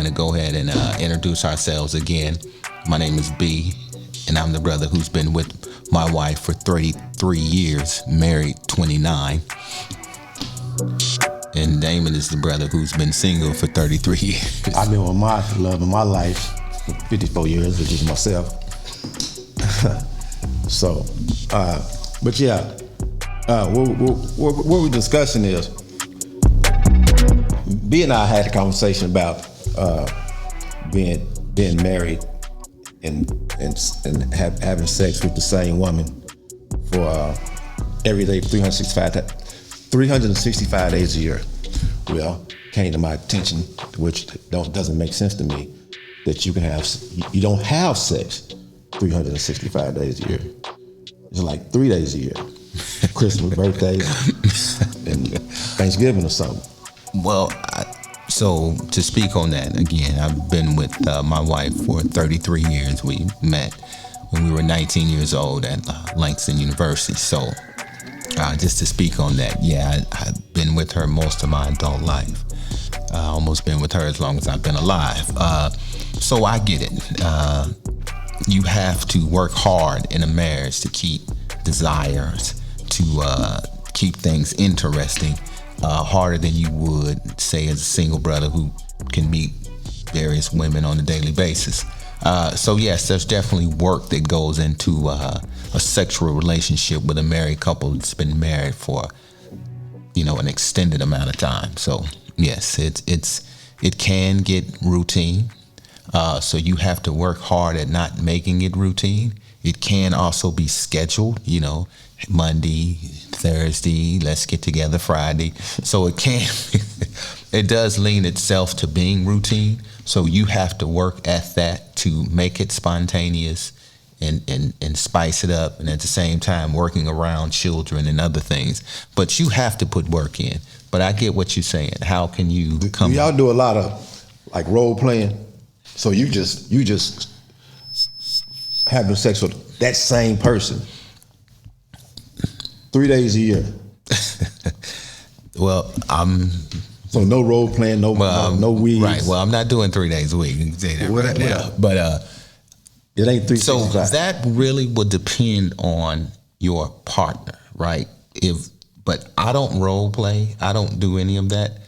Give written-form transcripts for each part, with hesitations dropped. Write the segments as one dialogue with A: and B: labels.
A: going to go ahead and introduce ourselves again. My name is B, and I'm the brother who's been with my wife for 33 years, married 29. And Damon is the brother who's been single for 33 years.
B: I've been with my love of my life for 54 years, which is myself. So, but yeah, what we're discussing is, B and I had a conversation about being married and having sex with the same woman for every day, 365 days a year. Well, came to my attention, which doesn't make sense to me, that you don't have sex 365 days a year. It's like 3 days a year. Christmas, birthdays, and Thanksgiving or something.
A: Well, so to speak on that, again, I've been with my wife for 33 years. We met when we were 19 years old at Langston University. So just to speak on that, yeah, I've been with her most of my adult life. Almost been with her as long as I've been alive. So I get it. You have to work hard in a marriage to keep desires, to keep things interesting, harder than you would, say, as a single brother who can meet various women on a daily basis. So yes, there's definitely work that goes into a sexual relationship with a married couple that's been married for, an extended amount of time. So yes, it can get routine. So you have to work hard at not making it routine. It can also be scheduled, Monday, Thursday, let's get together Friday. So it does lean itself to being routine. So you have to work at that to make it spontaneous and spice it up. And at the same time, working around children and other things. But you have to put work in. But I get what you're saying. How can you come?
B: Y'all do a lot of like role playing. So you just having sex with that same person 3 days a year.
A: Well,
B: so no role playing, no weeds.
A: Right. Well, I'm not doing 3 days a week. You can say that right now. But
B: it ain't 365.
A: So that really would depend on your partner, right? But I don't role play. I don't do any of that.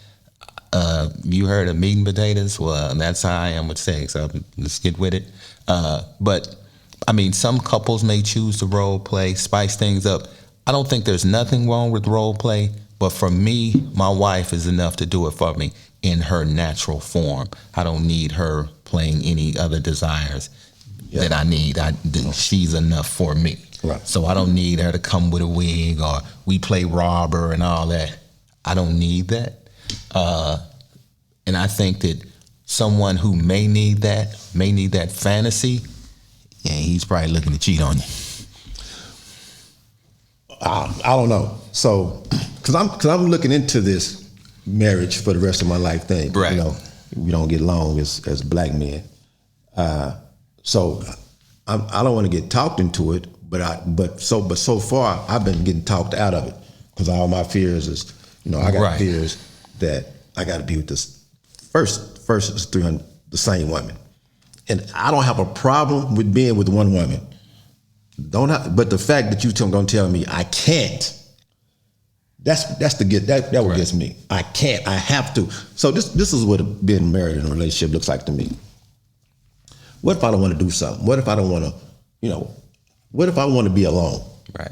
A: You heard of meat and potatoes? Well, that's how I am with sex. Let's get with it. But I mean, some couples may choose to role play, spice things up. I don't think there's nothing wrong with role play, but for me, my wife is enough to do it for me in her natural form. I don't need her playing any other desires that I need. She's enough for me.
B: Right.
A: So I don't need her to come with a wig or we play robber and all that. I don't need that. And I think that someone who may need that fantasy, he's probably looking to cheat on you.
B: I don't know. So, cause I'm looking into this marriage for the rest of my life thing.
A: Right.
B: We don't get along as black men. So I don't want to get talked into it, but so far I've been getting talked out of it because all my fears is, I got fears that I got to be with this first is 300, the same woman. And I don't have a problem with being with one woman. But the fact that you're going to tell me I can't, that's what gets me. I can't. I have to. So this is what being married in a relationship looks like to me. What if I don't want to do something? What if I don't want to, what if I want to be alone?
A: Right.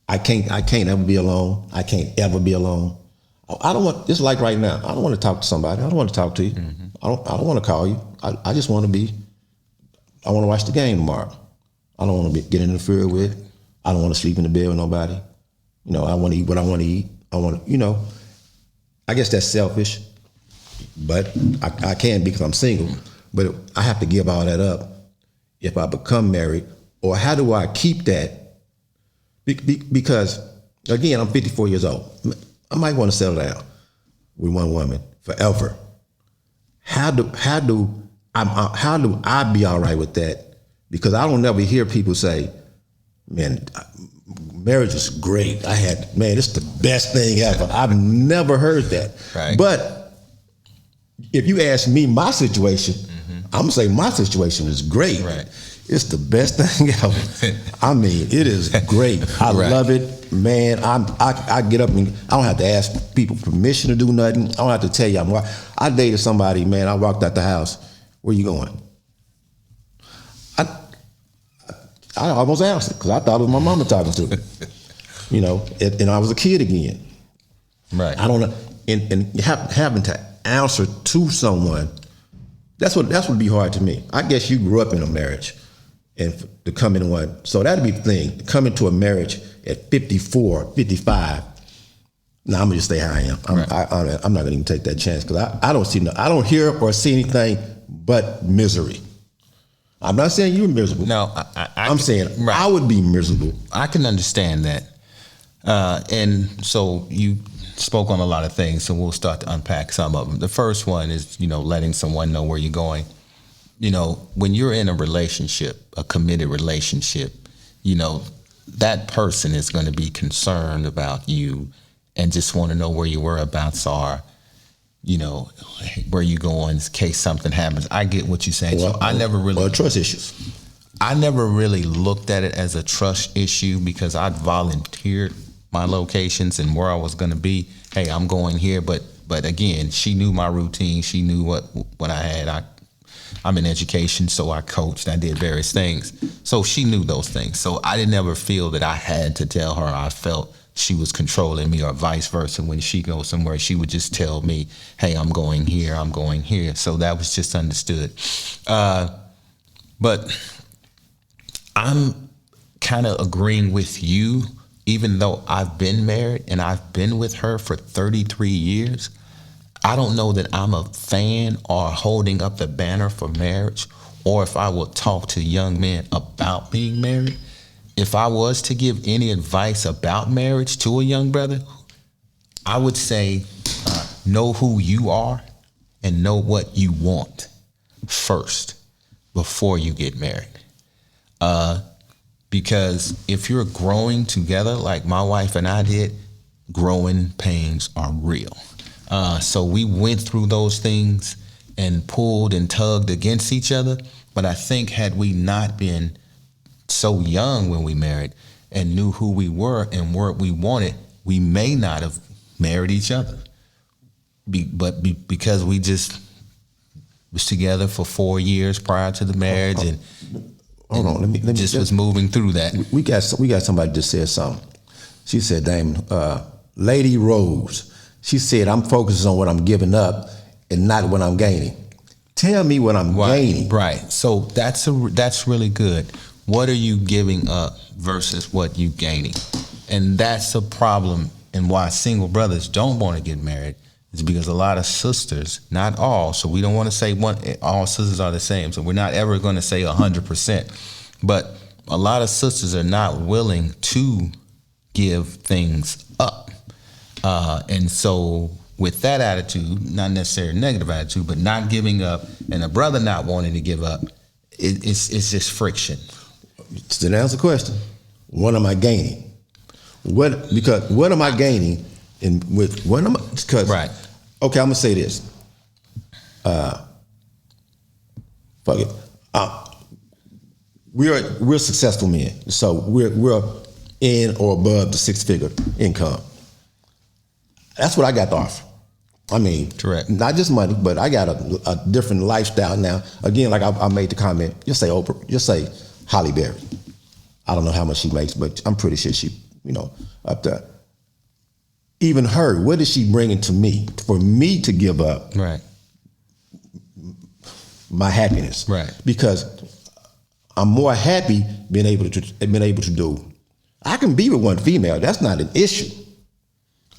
B: I can't ever be alone. I can't ever be alone. I don't want, just like right now, I don't want to talk to somebody. I don't want to talk to you. Mm-hmm. I don't want to call you. I just want to I want to watch the game tomorrow. I don't want to get interfered with. I don't want to sleep in the bed with nobody. I want to eat what I want to eat. I want to, I guess that's selfish, but I can because I'm single. But I have to give all that up if I become married. Or how do I keep that? Because, again, I'm 54 years old. I might want to settle down with one woman forever. How do I be all right with that? Because I don't never hear people say, man, marriage is great. It's the best thing ever. I've never heard that.
A: Right.
B: But if you ask me my situation, I'm gonna say my situation is great.
A: Right.
B: It's the best thing ever. I mean, it is great. I love it, man. I get up and I don't have to ask people permission to do nothing. I don't have to tell you. I dated somebody, man. I walked out the house. Where you going? I almost answered because I thought it was my mama talking to me. You know, and I was a kid again.
A: Right.
B: I don't know. And having to answer to someone, that's what be hard to me. I guess you grew up in a marriage and to come in one. So that'd be the thing. Come into a marriage at 54, 55. Now I'm gonna just stay how I am. I'm not gonna even take that chance because I don't hear or see anything but misery. I'm not saying you're miserable.
A: No,
B: I'm saying I would be miserable.
A: I can understand that. And so you spoke on a lot of things, so we'll start to unpack some of them. The first one is, letting someone know where you're going. When you're in a relationship, a committed relationship, that person is going to be concerned about you and just want to know where your whereabouts are, where you going in case something happens. I get what you're saying. So I never really
B: trust issues.
A: I never really looked at it as a trust issue because I'd volunteered my locations and where I was going to be. Hey, I'm going here, but again, she knew my routine. She knew what I had. I'm in education, so I coached. I did various things, so she knew those things. So I didn't ever feel that I had to tell her. I felt she was controlling me, or vice versa. When she goes somewhere, she would just tell me, "Hey, I'm going here. I'm going here." So that was just understood. But I'm kind of agreeing with you. Even though I've been married and I've been with her for 33 years, I don't know that I'm a fan or holding up the banner for marriage, or if I will talk to young men about being married. If I was to give any advice about marriage to a young brother, I would say know who you are and know what you want first before you get married. Because if you're growing together like my wife and I did, growing pains are real. So we went through those things and pulled and tugged against each other. But I think had we not been so young when we married and knew who we were and what we wanted, we may not have married each other. Because we just was together for 4 years prior to the marriage and
B: hold on, let me
A: just was moving through that.
B: We got somebody just said something. She said, Damon, Lady Rose, she said, I'm focusing on what I'm giving up and not what I'm gaining. Tell me what I'm gaining.
A: Right. So that's really good. What are you giving up versus what you gaining? And that's a problem, and why single brothers don't want to get married is because a lot of sisters, not all, so we don't want to say all sisters are the same, so we're not ever going to say 100%, but a lot of sisters are not willing to give things up. And so with that attitude, not necessarily a negative attitude, but not giving up, and a brother not wanting to give up, it's just friction.
B: To answer the question, what am I gaining? What am I gaining? Right. Okay, I'm gonna say this. Fuck it. We're successful men, so we're in or above the 6-figure income. That's what I got to offer. I mean,
A: correct.
B: Not just money, but I got a different lifestyle now. Again, like I made the comment, just say Oprah, just say Holly Berry. I don't know how much she makes, but I'm pretty sure she, up there. Even her, what is she bringing to me for me to give up my happiness?
A: Right.
B: Because I'm more happy being able to do. I can be with one female. That's not an issue.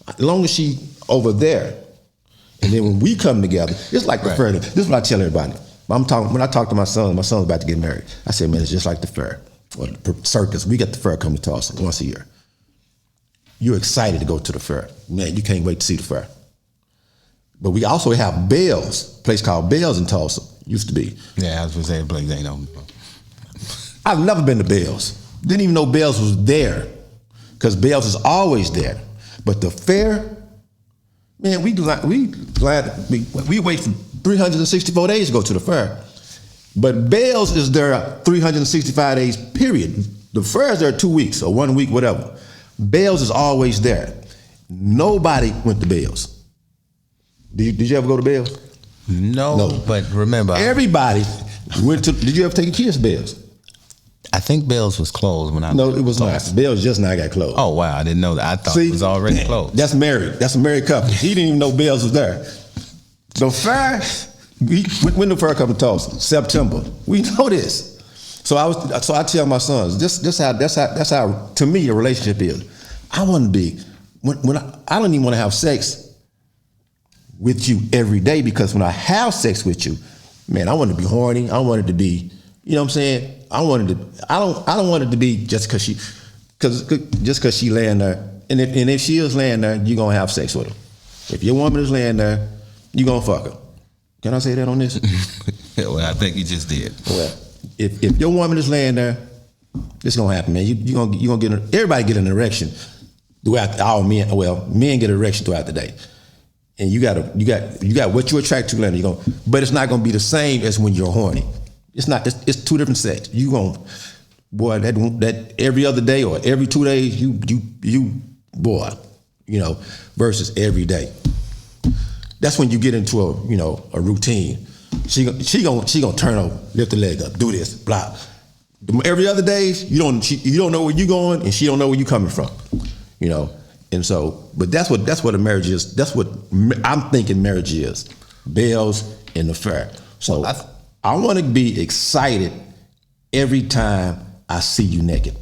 B: As long as she over there. And then when we come together, it's like the fair. This is what I tell everybody. When I talk to my son's about to get married. I say, man, it's just like the fair or the circus. We got the fair coming to Tulsa once a year. You're excited to go to the fair. Man, you can't wait to see the fair. But we also have Bell's, a place called Bell's in Tulsa. Used to be.
A: Yeah, I was going to say a place they know.
B: I've never been to Bell's. Didn't even know Bell's was there. Because Bell's is always there. But the fair, Man, we wait for 364 days to go to the fair. But Bells is there 365 days, period. The fair is there 2 weeks or 1 week, whatever. Bells is always there. Nobody went to Bells. Did you ever go to Bells?
A: No, but remember.
B: Everybody went to, did you ever take your kids to Bells?
A: I think Bells was closed when I
B: No, it was not. Bells just now got closed.
A: Oh, wow, I didn't know that. I thought it was already closed.
B: That's married. That's a married couple. He didn't even know Bells was there. The fair, when the fair come to Tulsa? September. We know this. So I tell my sons, that's how to me a relationship is. I want to be when I don't even want to have sex with you every day, because when I have sex with you, man, I want to be horny. I want it to be, you know what I'm saying? I don't want it to be just cause she laying there. And if she is laying there, you're gonna have sex with her. If your woman is laying there, you're gonna fuck her. Can I say that on this?
A: Well, I think you just did.
B: Well, if your woman is laying there, it's gonna happen, man. You gonna get everybody get an erection throughout men get an erection throughout the day. And you got what you attract to later. But it's not gonna be the same as when you're horny. It's not. It's two different sex. You gonna, boy, that every other day or every 2 days, you boy, versus every day. That's when you get into a routine. She gonna turn over, lift the leg up, do this, blah. Every other days, you don't know where you going, and she don't know where you coming from, And so, but that's what a marriage is. That's what I'm thinking marriage is. Bells and the fair. So I want to be excited every time I see you naked.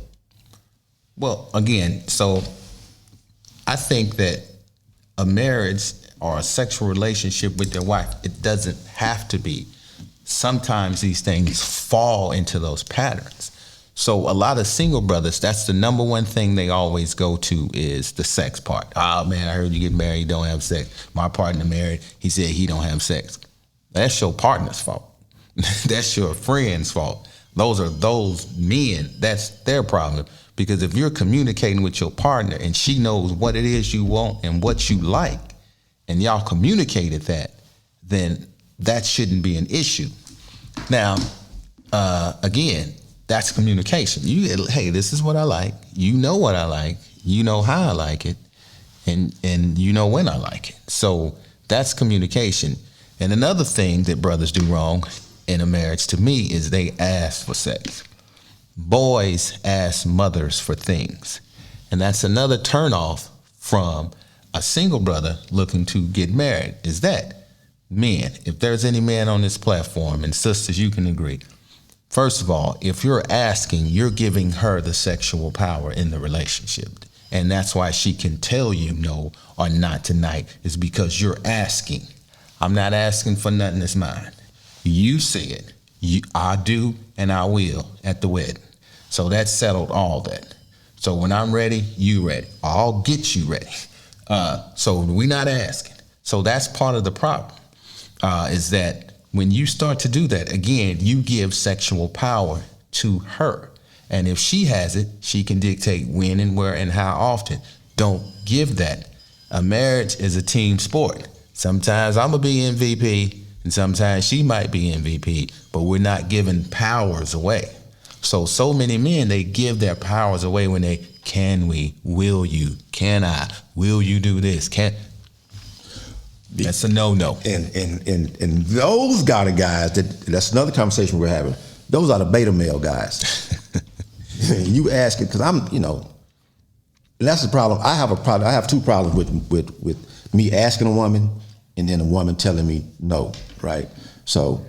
A: Well, again, so I think that a marriage or a sexual relationship with your wife, it doesn't have to be. Sometimes these things fall into those patterns. So a lot of single brothers, that's the number one thing they always go to is the sex part. Oh man, I heard you get married, you don't have sex. My partner married, he said he don't have sex. That's your partner's fault. That's your friend's fault. Those men, that's their problem. Because if you're communicating with your partner and she knows what it is you want and what you like, and y'all communicated that, then that shouldn't be an issue. Now, again, that's communication. Hey, this is what I like. You know what I like. You know how I like it, and you know when I like it. So that's communication. And another thing that brothers do wrong in a marriage, to me, is they ask for sex. Boys ask mothers for things, and that's another turnoff from a single brother looking to get married. Is that men? If there's any man on this platform, and sisters, you can agree. First of all, if you're asking, you're giving her the sexual power in the relationship. And that's why she can tell you no or not tonight, is because you're asking. I'm not asking for nothing that's mine. You said, I do and I will at the wedding. So that settled all that. So when I'm ready, you ready. I'll get you ready. So we're not asking. So that's part of the problem, is that when you start to do that, again, you give sexual power to her. And if she has it, she can dictate when and where and how often. Don't give that. A marriage is a team sport. Sometimes I'm going to be MVP, and sometimes she might be MVP, but we're not giving powers away. So many men, they give their powers away when they, can we, will you, can I, will you do this, can. That's a no-no.
B: And those kind of guys, that's another conversation we're having. Those are the beta male guys. You ask it, because and that's the problem. I have two problems with me asking a woman and then a woman telling me no, right? So,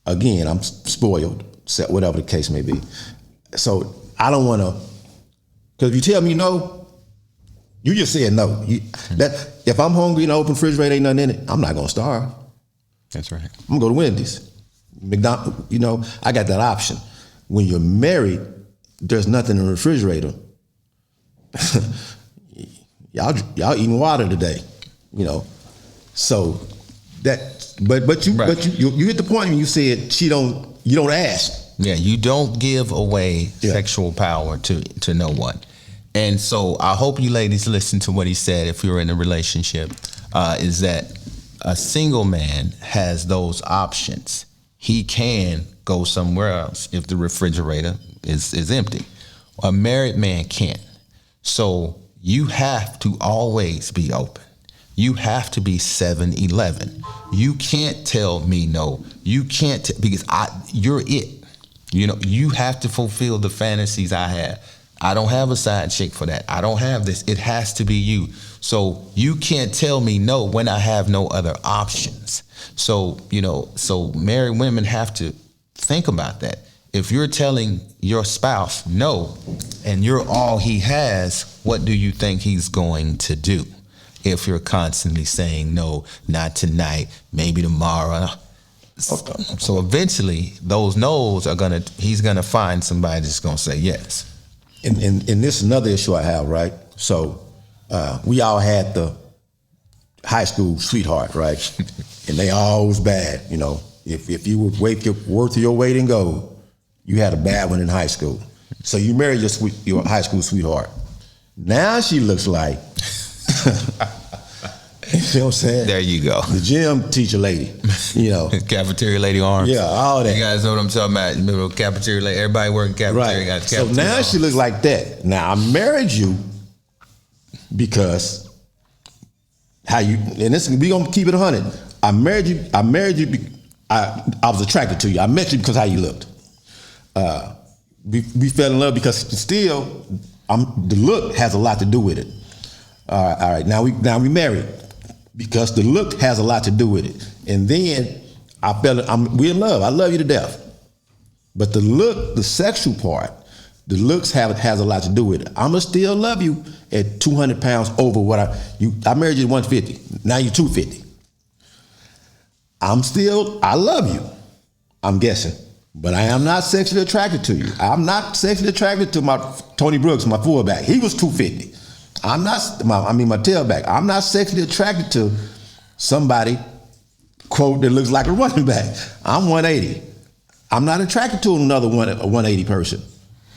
B: again, I'm spoiled, whatever the case may be. So I don't want to, because if you tell me no, you just said no. If I'm hungry and the open refrigerator ain't nothing in it, I'm not gonna starve.
A: That's right. I'm
B: gonna go to Wendy's, McDonald's. I got that option. When you're married, there's nothing in the refrigerator. y'all eating water today, So that, but you hit the point when you said you don't ask.
A: Yeah, you don't give away sexual power to no one. And so I hope you ladies listen to what he said if you're in a relationship, is that a single man has those options. He can go somewhere else if the refrigerator is empty. A married man can't. So you have to always be open. You have to be 7-Eleven. You can't tell me no. You can't, because you're it. You know, you have to fulfill the fantasies I have. I don't have a side chick for that. I don't have this. It has to be you. So you can't tell me no when I have no other options. So, you know, so married women have to think about that. If you're telling your spouse no, and you're all he has, what do you think he's going to do? If you're constantly saying no, not tonight, maybe tomorrow. So eventually those no's he's gonna find somebody that's gonna say yes.
B: And this is another issue I have, right? So we all had the high school sweetheart, right? And they all was bad, you know. If you were worth your weight in gold, you had a bad one in high school. So you married your high school sweetheart. Now she looks like, you know what I'm saying?
A: There you go.
B: The gym teacher lady, you know.
A: Cafeteria lady arms.
B: Yeah, all that.
A: You guys know what I'm talking about. Remember cafeteria lady, everybody working cafeteria.
B: Right.
A: Got cafeteria
B: So now
A: arms.
B: she looks like that. Now I married you because we gonna keep it 100. I married you. I was attracted to you. I met you because how you looked. We fell in love because still, the look has a lot to do with it. All right. Now we married because the look has a lot to do with it. And then we're in love. I love you to death. But the look, the sexual part, the looks has a lot to do with it. I'ma still love you at 200 pounds over what I married you at 150. Now you're 250. I love you, I'm guessing. But I am not sexually attracted to you. I'm not sexually attracted to my Tony Brooks, my fullback. He was 250. My tailback. I'm not sexually attracted to somebody, quote, that looks like a running back. I'm 180. I'm not attracted to another 180 person.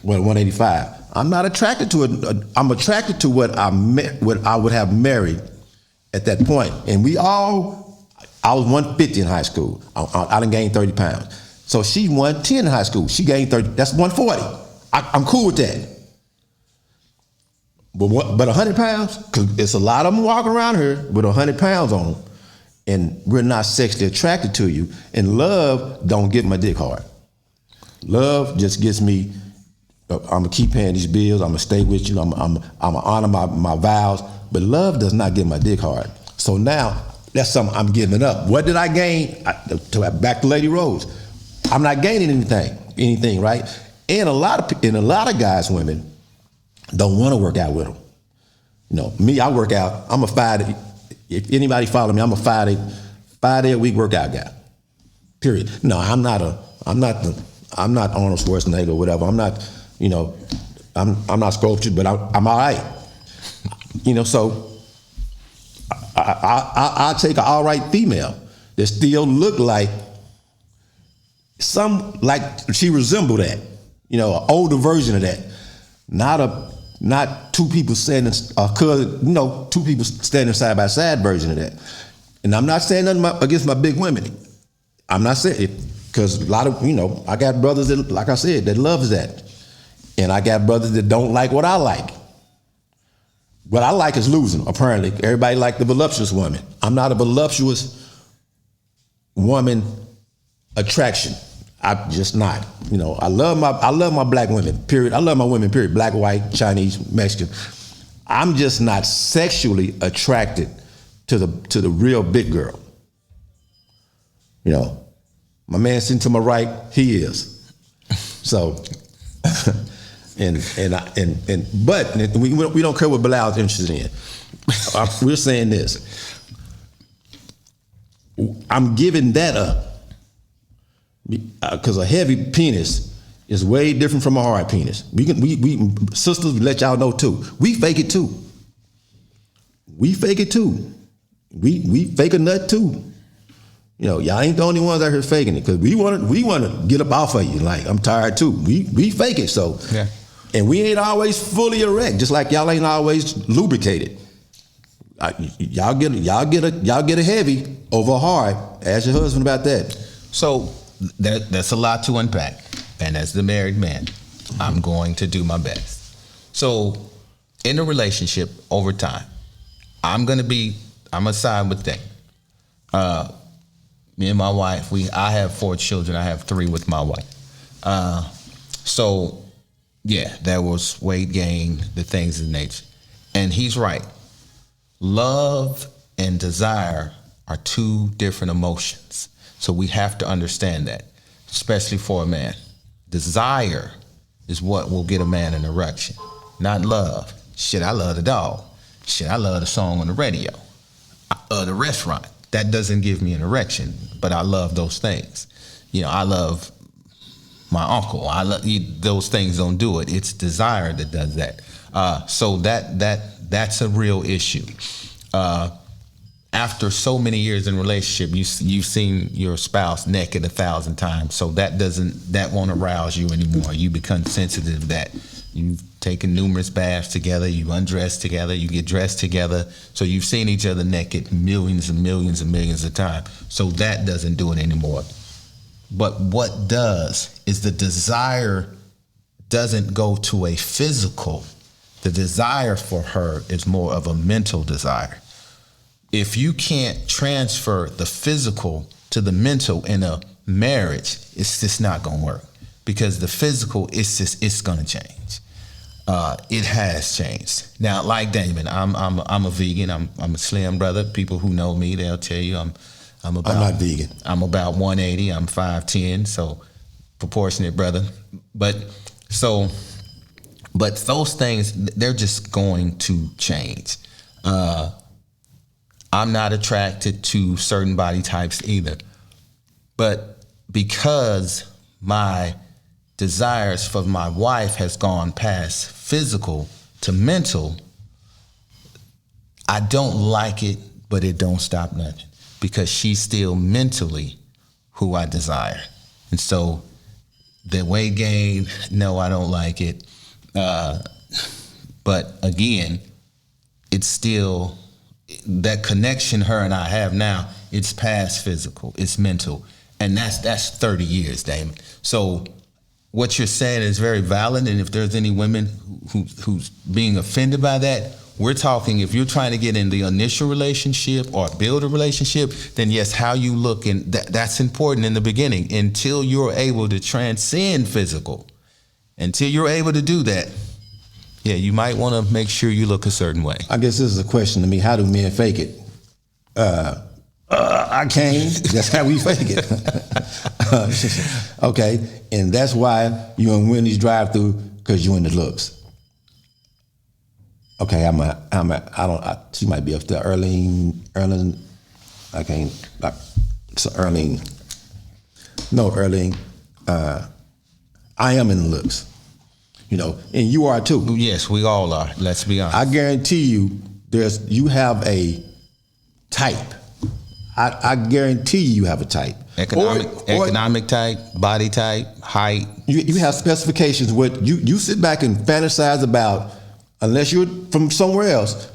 B: Well, 185. I'm not attracted to it. I'm attracted to what I would have married at that point. And I was 150 in high school. I done gained 30 pounds. So she 110 in high school. She gained 30. That's 140. I'm cool with that. But 100 pounds? Because it's a lot of them walking around here with 100 pounds on them, and we're not sexually attracted to you. And love don't get my dick hard. Love just gets me. I'm gonna keep paying these bills. I'm gonna stay with you. I'm gonna honor my vows. But love does not get my dick hard. So now that's something I'm giving up. What did I gain? Back to Lady Rose. I'm not gaining anything, right? And a lot of guys, women don't want to work out with them. You know, me, I work out. I'm a 5 day. If anybody follow me, I'm a 5 day a week workout guy. Period. No, I'm not Arnold Schwarzenegger or whatever. I'm not, you know, I'm not sculptured, but I'm all right. You know, so I'll take an all right female that still look like she resembled that, you know, an older version of that. Not two people standing, two people standing side by side version of that. And I'm not saying nothing against my big women. I'm not saying it, because a lot of, I got brothers that, like I said, that loves that. And I got brothers that don't like what I like. What I like is losing, apparently. Everybody like the voluptuous woman. I'm not a voluptuous woman attraction. I'm just not. I love my black women, period. I love my women, period. Black, white, Chinese, Mexican. I'm just not sexually attracted to the real big girl. My man sitting to my right, he is. So, but we don't care what Bilal's interested in. We're saying this. I'm giving that up because a heavy penis is way different from a hard penis. We sisters, we let y'all know too. We fake it too. We fake it too. We fake a nut too. Y'all ain't the only ones out here faking it, because we want to get up off of you. Like, I'm tired too. We fake it. So
A: yeah.
B: And we ain't always fully erect, just like y'all ain't always lubricated. Y'all get a heavy over a hard. Ask your husband about that.
A: So that's a lot to unpack. And as the married man, I'm going to do my best. So in a relationship over time, I'm gonna side with Damon. Me and my wife, I have 4 children. I have 3 with my wife. So yeah, there was weight gain, the things of nature. And he's right. Love and desire are 2 different emotions. So we have to understand that, especially for a man. Desire is what will get a man an erection, not love. Shit, I love the dog. Shit, I love the song on the radio. The restaurant. That doesn't give me an erection, but I love those things. You know, I love my uncle. Those things don't do it. It's desire that does that. So that's a real issue. After so many years in a relationship, you've seen your spouse naked 1,000 times. So that won't arouse you anymore. You become sensitive to that. You've taken numerous baths together. You undress together. You get dressed together. So you've seen each other naked millions and millions and millions of times. So that doesn't do it anymore. But what does is the desire doesn't go to a physical. The desire for her is more of a mental desire. If you can't transfer the physical to the mental in a marriage, it's just not gonna work, because the physical, it's gonna change. It has changed. Now, like Damon, I'm a vegan. I'm a slim brother. People who know me, they'll tell you I'm
B: not vegan.
A: I'm about 180. I'm 5'10", so proportionate brother. But those things, they're just going to change. I'm not attracted to certain body types either. But because my desires for my wife has gone past physical to mental, I don't like it, but it don't stop nothing, because she's still mentally who I desire. And so the weight gain, no, I don't like it. But again, it's still that connection her and I have now. It's past physical, it's mental. And that's 30 years, Damon. So what you're saying is very valid. And if there's any women who's being offended by that, we're talking, if you're trying to get in the initial relationship or build a relationship, then yes, how you look, and that's important in the beginning until you're able to transcend physical. Until you're able to do that, yeah, you might want to make sure you look a certain way.
B: I guess this is a question to me. How do men fake it? I can't. That's how we fake it. Okay, and that's why you in Wendy's drive-through, because you in the looks. Okay, she might be up there. Erling, I can't. So Erling. I am in the looks. You know, and you are too.
A: Yes, we all are. Let's be honest.
B: I guarantee you, you have a type. I guarantee you have a type.
A: Economic type, body type, height.
B: You have specifications. What you sit back and fantasize about, unless you're from somewhere else,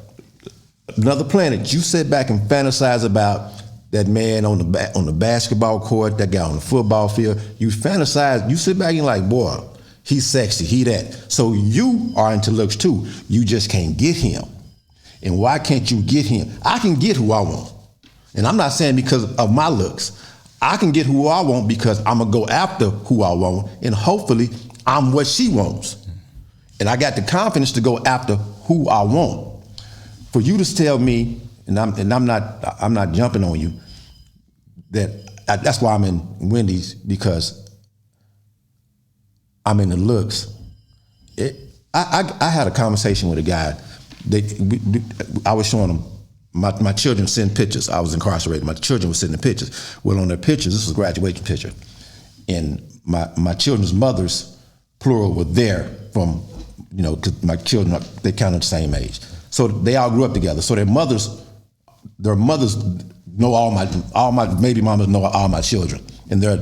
B: another planet. You sit back and fantasize about that man on the basketball court, that guy on the football field. You fantasize. You sit back and you're like, boy, he's sexy. He that. So you are into looks too. You just can't get him. And why can't you get him? I can get who I want. And I'm not saying because of my looks. I can get who I want because I'm going to go after who I want, and hopefully I'm what she wants. And I got the confidence to go after who I want. For you to tell me, and I'm not jumping on you, that's why I'm in Wendy's, because I'm in the looks. I had a conversation with a guy. I was showing him, my children send pictures. I was incarcerated. My children were sending pictures. Well, on their pictures, this was a graduation picture, and my children's mothers, plural, were there from, because my children, they counted the same age. So they all grew up together. So their mothers know all my baby mamas know all my children, and they're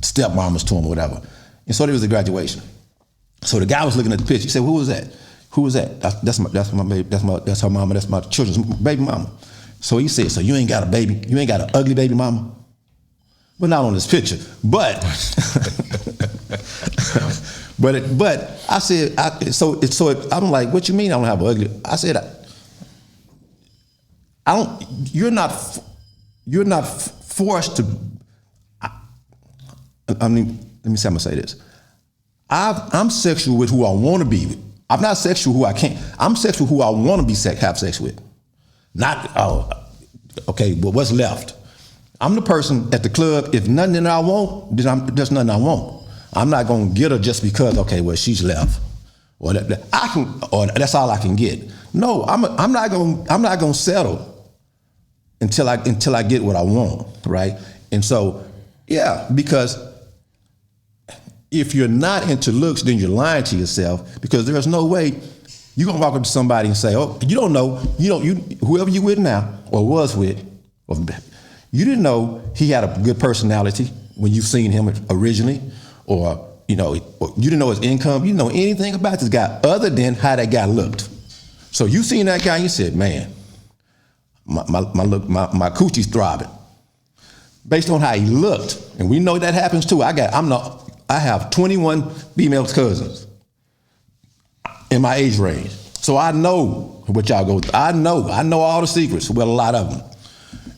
B: stepmamas to them or whatever. And so there was a graduation. So the guy was looking at the picture. He said, "Who was that? Who was that?" That's my baby. That's her mama. That's my children's baby mama. So he said, "So you ain't got a baby? You ain't got an ugly baby mama?" Well, not on this picture, but but I said, I'm like, "What you mean I don't have an ugly?" I said, "I don't. You're not forced to." I mean, let me see how I'm gonna say this. I'm sexual with who I want to be with. I'm not sexual who I can't. I'm sexual who I want to be have sex with. Not, okay, but what's left? I'm the person at the club, if nothing that I want, then there's nothing I want. I'm not going to get her just because, okay, well, she's left. Or that's all I can get. No, I'm not going to settle until I get what I want, right? And so, yeah, because if you're not into looks, then you're lying to yourself, because there's no way you're gonna walk up to somebody and say, "Oh, you don't know, whoever you with now or was with, you didn't know he had a good personality when you seen him originally, or you didn't know his income, you didn't know anything about this guy other than how that guy looked. So you seen that guy and you said, man, my coochie's throbbing based on how he looked, and we know that happens too. I have 21 female cousins in my age range. So I know what y'all go through. I know all the secrets. Well, a lot of them.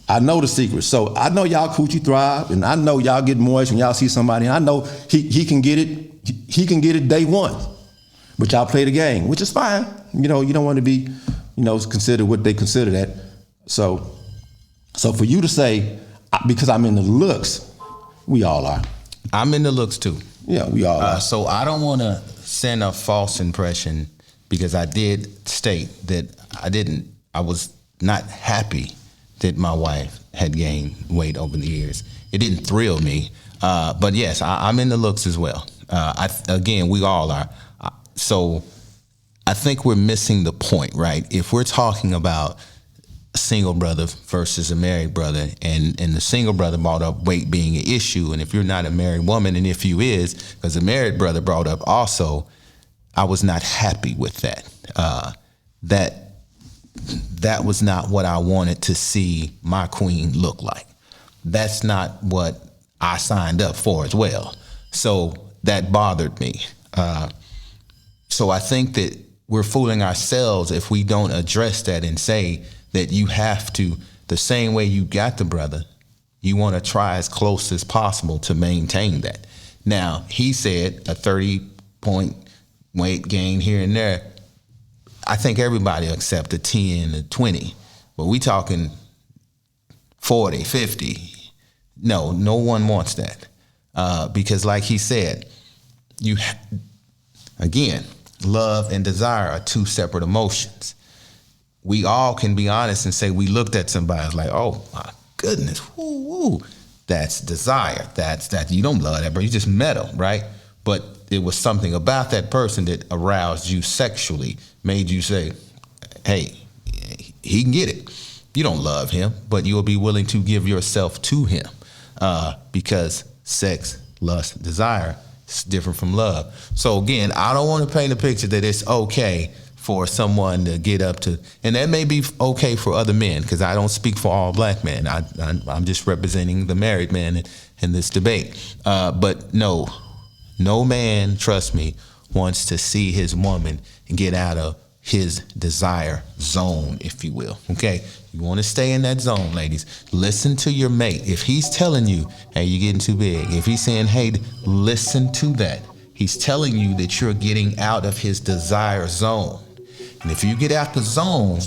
B: I know the secrets. So I know y'all coochie thrive, and I know y'all get moist when y'all see somebody. And I know he can get it. He can get it day one. But y'all play the game, which is fine. You don't want to be, considered what they consider that. So for you to say, because I'm in the looks, we all are.
A: I'm in the looks too.
B: Yeah, we all are.
A: So I don't want to send a false impression, because I did state that I was not happy that my wife had gained weight over the years. It didn't thrill me. But yes, I'm in the looks as well. Again, we all are. So I think we're missing the point, right? If we're talking about a single brother versus a married brother, and the single brother brought up weight being an issue, and if you're not a married woman, and if you is, because the married brother brought up also, I was not happy with that. That was not what I wanted to see my queen look like. That's not what I signed up for as well. So that bothered me. So I think that we're fooling ourselves if we don't address that and say that you have to, the same way you got the brother, you want to try as close as possible to maintain that. Now, he said a 30-point weight gain here and there. I think everybody accept a 10, a 20, but we talking 40, 50. No one wants that. Because like he said, again, love and desire are two separate emotions. We all can be honest and say we looked at somebody like, oh my goodness, woo, that's desire. That's you don't love that, bro. You just met him, right? But it was something about that person that aroused you sexually, made you say, hey, he can get it. You don't love him, but you will be willing to give yourself to him, because sex, lust, desire is different from love. So again, I don't want to paint a picture that it's okay for someone to get up to, and that may be okay for other men, because I don't speak for all black men. I'm just representing the married men in this debate. But no man, trust me, wants to see his woman get out of his desire zone, if you will. Okay, you want to stay in that zone, ladies. Listen to your mate. If he's telling you, hey, you're getting too big, if he's saying, hey, listen to that. He's telling you that you're getting out of his desire zone. And if you get out the zone,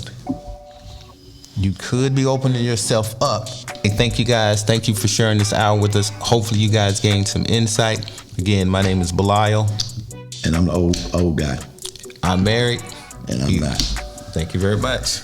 A: you could be opening yourself up. Hey, thank you guys. Thank you for sharing this hour with us. Hopefully you guys gained some insight. Again, my name is Belial.
B: And I'm the old guy.
A: I'm married.
B: And I'm not.
A: Thank you very much.